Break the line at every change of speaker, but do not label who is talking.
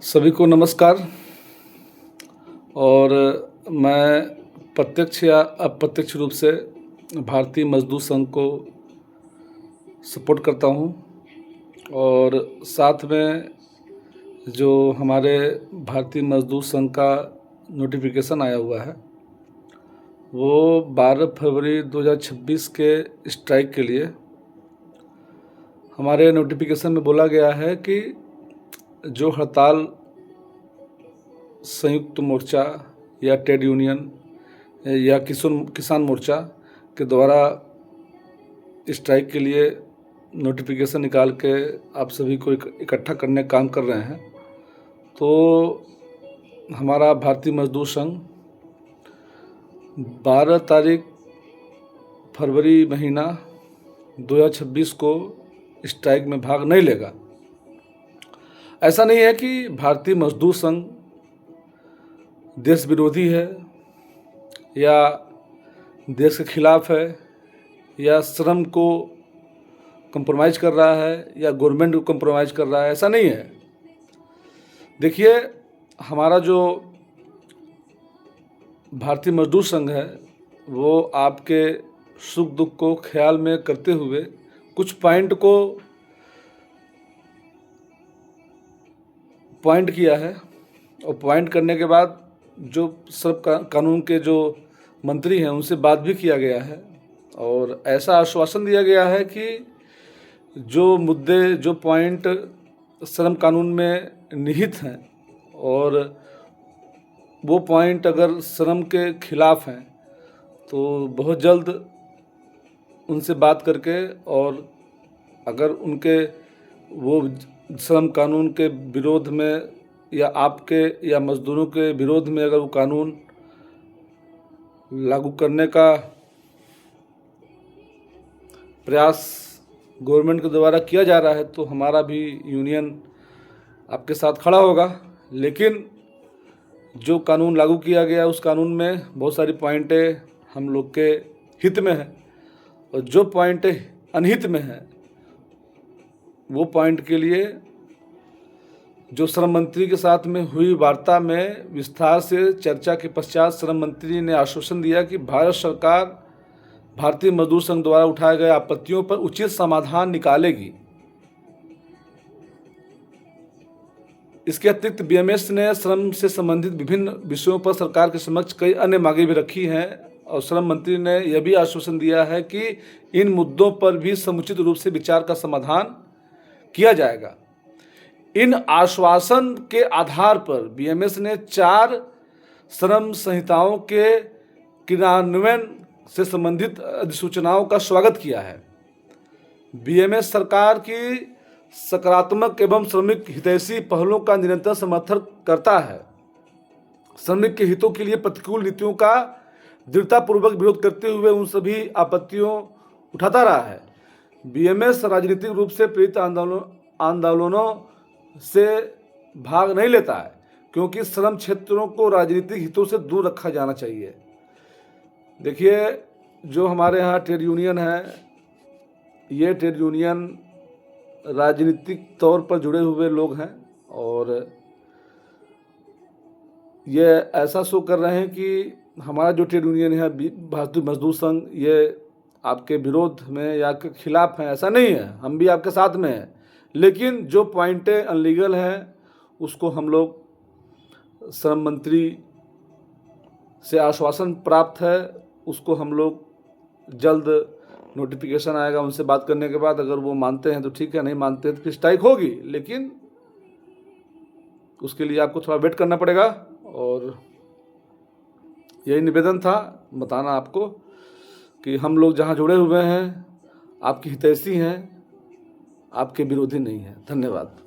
सभी को नमस्कार। और मैं प्रत्यक्ष या अप्रत्यक्ष रूप से भारतीय मजदूर संघ को सपोर्ट करता हूं और साथ में जो हमारे भारतीय मजदूर संघ का नोटिफिकेशन आया हुआ है वो 12 फरवरी 2026 के स्ट्राइक के लिए हमारे नोटिफिकेशन में बोला गया है कि जो हड़ताल संयुक्त मोर्चा या ट्रेड यूनियन या किसान मोर्चा के द्वारा स्ट्राइक के लिए नोटिफिकेशन निकाल के आप सभी को इकट्ठा करने का काम कर रहे हैं, तो हमारा भारतीय मजदूर संघ 12 तारीख फरवरी महीना 2026 को स्ट्राइक में भाग नहीं लेगा। ऐसा नहीं है कि भारतीय मजदूर संघ देश विरोधी है या देश के खिलाफ है या श्रम को कंप्रोमाइज कर रहा है या गवर्नमेंट को कंप्रोमाइज कर रहा है, ऐसा नहीं है। देखिए, हमारा जो भारतीय मजदूर संघ है वो आपके सुख दुख को ख्याल में करते हुए कुछ पॉइंट किया है और पॉइंट करने के बाद जो सब कानून के जो मंत्री हैं उनसे बात भी किया गया है और ऐसा आश्वासन दिया गया है कि जो मुद्दे जो पॉइंट श्रम कानून में निहित हैं और वो पॉइंट अगर श्रम के खिलाफ हैं तो बहुत जल्द उनसे बात करके और अगर उनके वो श्रम कानून के विरोध में या आपके या मजदूरों के विरोध में अगर वो कानून लागू करने का प्रयास गवर्नमेंट के द्वारा किया जा रहा है तो हमारा भी यूनियन आपके साथ खड़ा होगा। लेकिन जो कानून लागू किया गया उस कानून में बहुत सारी पॉइंटें हम लोग के हित में है और जो पॉइंटें अनहित में हैं वो पॉइंट के लिए जो श्रम मंत्री के साथ में हुई वार्ता में विस्तार से चर्चा के पश्चात श्रम मंत्री ने आश्वासन दिया कि भारत सरकार भारतीय मजदूर संघ द्वारा उठाए गए आपत्तियों पर उचित समाधान निकालेगी। इसके अतिरिक्त बीएमएस ने श्रम से संबंधित विभिन्न विषयों पर सरकार के समक्ष कई अन्य मांगे भी रखी हैं और श्रम मंत्री ने यह भी आश्वासन दिया है कि इन मुद्दों पर भी समुचित रूप से विचार का समाधान किया जाएगा। इन आश्वासन के आधार पर बीएमएस ने 4 श्रम संहिताओं के क्रियान्वयन से संबंधित अधिसूचनाओं का स्वागत किया है। बीएमएस सरकार की सकारात्मक एवं श्रमिक हितैषी पहलों का निरंतर समर्थन करता है। श्रमिक के हितों के लिए प्रतिकूल नीतियों का दृढ़तापूर्वक विरोध करते हुए उन सभी आपत्तियों उठाता रहा है। बीएमएस राजनीतिक रूप से प्रेरित आंदोलनों से भाग नहीं लेता है क्योंकि श्रम क्षेत्रों को राजनीतिक हितों से दूर रखा जाना चाहिए। देखिए, जो हमारे यहाँ ट्रेड यूनियन है ये ट्रेड यूनियन राजनीतिक तौर पर जुड़े हुए लोग हैं और ये ऐसा शो कर रहे हैं कि हमारा जो ट्रेड यूनियन है भारतीय मजदूर संघ ये आपके विरोध में या के खिलाफ है, ऐसा नहीं है। हम भी आपके साथ में हैं, लेकिन जो पॉइंटें अनलीगल हैं उसको हम लोग श्रम मंत्री से आश्वासन प्राप्त है, उसको हम लोग जल्द नोटिफिकेशन आएगा उनसे बात करने के बाद अगर वो मानते हैं तो ठीक है, नहीं मानते हैं तो फिर स्ट्राइक होगी। लेकिन उसके लिए आपको थोड़ा वेट करना पड़ेगा और यही निवेदन था बताना आपको कि हम लोग जहाँ जुड़े हुए हैं आपकी हितैषी हैं, आपके विरोधी नहीं हैं। धन्यवाद।